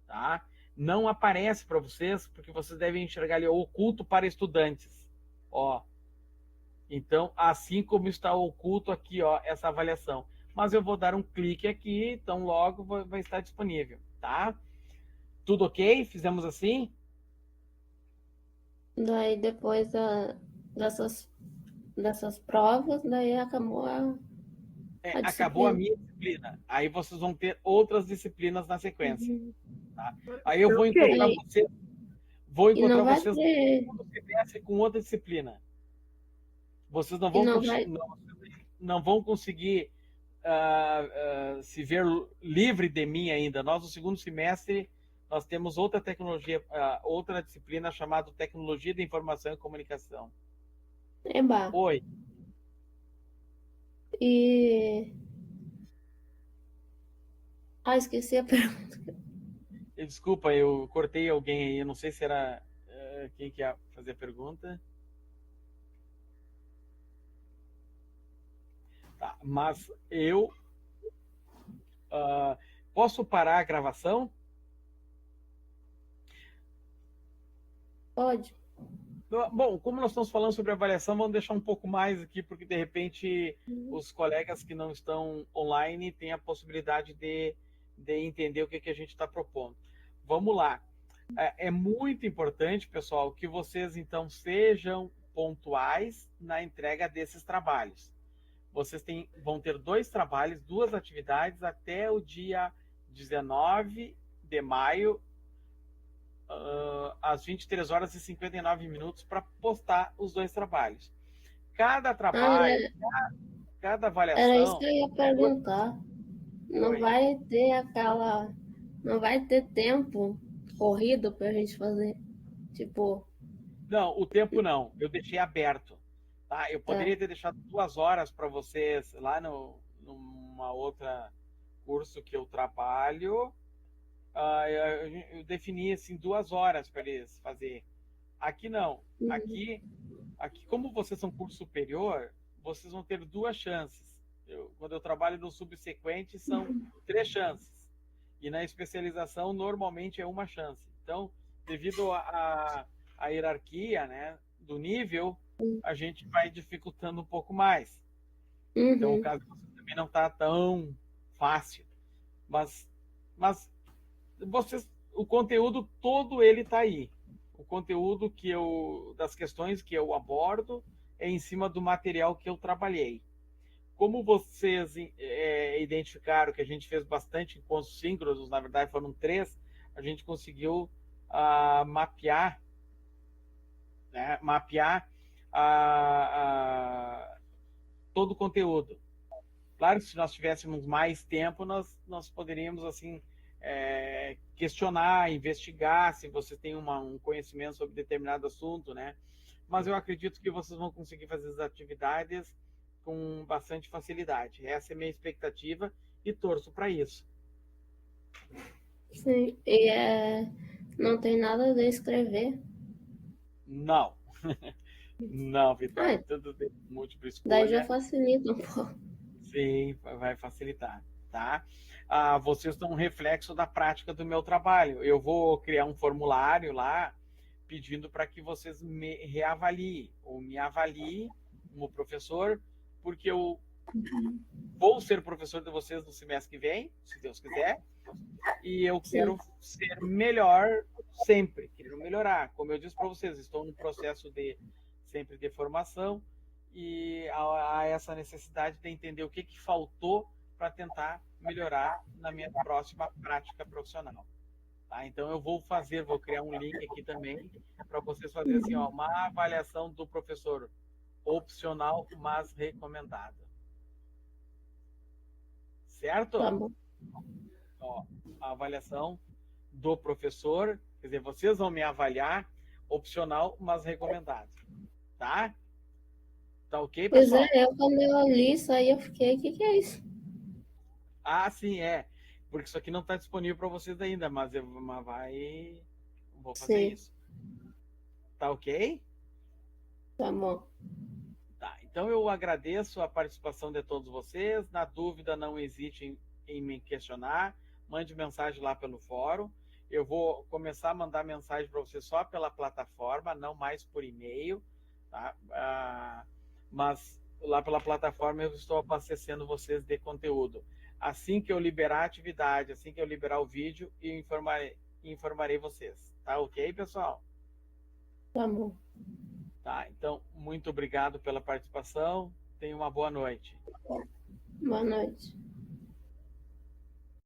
A: tá? Não aparece para vocês, porque vocês devem enxergar ali oculto para estudantes, ó. Então, assim como está oculto aqui, ó, essa avaliação. Mas eu vou dar um clique aqui, então logo vai estar disponível, tá? Tudo ok? Fizemos assim?
B: Daí depois dessas provas, daí acabou
A: acabou a minha disciplina. Aí vocês vão ter outras disciplinas na sequência. Tá? Aí eu vou encontrar vocês. Vou encontrar vocês no segundo semestre com outra disciplina. Vocês não vão conseguir se ver livre de mim ainda. Nós, no segundo semestre, nós temos outra tecnologia, outra disciplina chamada Tecnologia da Informação e Comunicação.
B: Eba.
A: Oi.
B: Esqueci a pergunta.
A: Desculpa, eu cortei alguém aí. Eu não sei se era quem que ia fazer a pergunta. Tá, mas eu posso parar a gravação?
B: Pode.
A: Bom, como nós estamos falando sobre avaliação, vamos deixar um pouco mais aqui, porque de repente os colegas que não estão online têm a possibilidade de entender o que a gente está propondo. Vamos lá. É muito importante, pessoal, que vocês então sejam pontuais na entrega desses trabalhos. Vocês vão ter 2 trabalhos, 2 atividades até o dia 19 de maio, às 23 horas e 59 minutos, para postar os 2 trabalhos. Cada trabalho, cada avaliação...
B: Era isso que eu ia perguntar. Não vai ter tempo corrido para a gente fazer, tipo...
A: Não, o tempo não. Eu deixei aberto. Tá? Eu poderia ter deixado 2 horas para vocês lá numa outra curso que eu trabalho. Eu defini assim 2 horas para eles fazer. Aqui não. Aqui, como vocês são curso superior, vocês vão ter 2 chances. Quando eu trabalho no subsequente, são 3 chances. E na especialização, normalmente é 1 chance. Então, devido à hierarquia, né, do nível, a gente vai dificultando um pouco mais. Então, o caso de vocês também não está tão fácil. Mas o conteúdo todo ele está aí. O conteúdo das questões que eu abordo é em cima do material que eu trabalhei. Como vocês identificaram que a gente fez bastante encontros síncronos, na verdade foram 3, a gente conseguiu mapear todo o conteúdo. Claro que se nós tivéssemos mais tempo, nós poderíamos assim questionar, investigar se você tem um conhecimento sobre determinado assunto, né? Mas eu acredito que vocês vão conseguir fazer as atividades com bastante facilidade. Essa é a minha expectativa e torço para isso.
B: Sim, e não tem nada de escrever?
A: Não. Não, Vitória, tudo de múltipla escolha.
B: Daí já facilita um pouco.
A: Sim, vai facilitar, tá? Vocês são um reflexo da prática do meu trabalho. Eu vou criar um formulário lá pedindo para que vocês me reavaliem ou me avaliem como professor, porque eu Vou ser professor de vocês no semestre que vem, se Deus quiser, e eu quero ser melhor sempre, quero melhorar. Como eu disse para vocês, estou no processo sempre de formação e há essa necessidade de entender o que faltou para tentar melhorar na minha próxima prática profissional. Tá? Então eu vou criar um link aqui também para vocês fazerem assim, ó, uma avaliação do professor opcional, mas recomendada. Certo?
B: Tá bom.
A: Ó, a avaliação do professor, quer dizer, vocês vão me avaliar opcional, mas recomendado. Tá? Tá ok,
B: Pois
A: pessoal?
B: é, quando eu li isso aí, eu fiquei, o que é isso?
A: Ah, sim, é. Porque isso aqui não está disponível para vocês ainda, mas vou fazer
B: Sim.
A: isso. Tá ok?
B: Tá bom.
A: Tá, então eu agradeço a participação de todos vocês. Na dúvida, não hesite em me questionar. Mande mensagem lá pelo fórum. Eu vou começar a mandar mensagem para vocês só pela plataforma, não mais por e-mail. Tá? Mas lá pela plataforma eu estou abastecendo vocês de conteúdo. Assim que eu liberar a atividade, assim que eu liberar o vídeo, eu informarei vocês. Tá ok, pessoal?
B: Tá bom.
A: Tá, então, muito obrigado pela participação. Tenha uma boa noite.
B: Boa noite.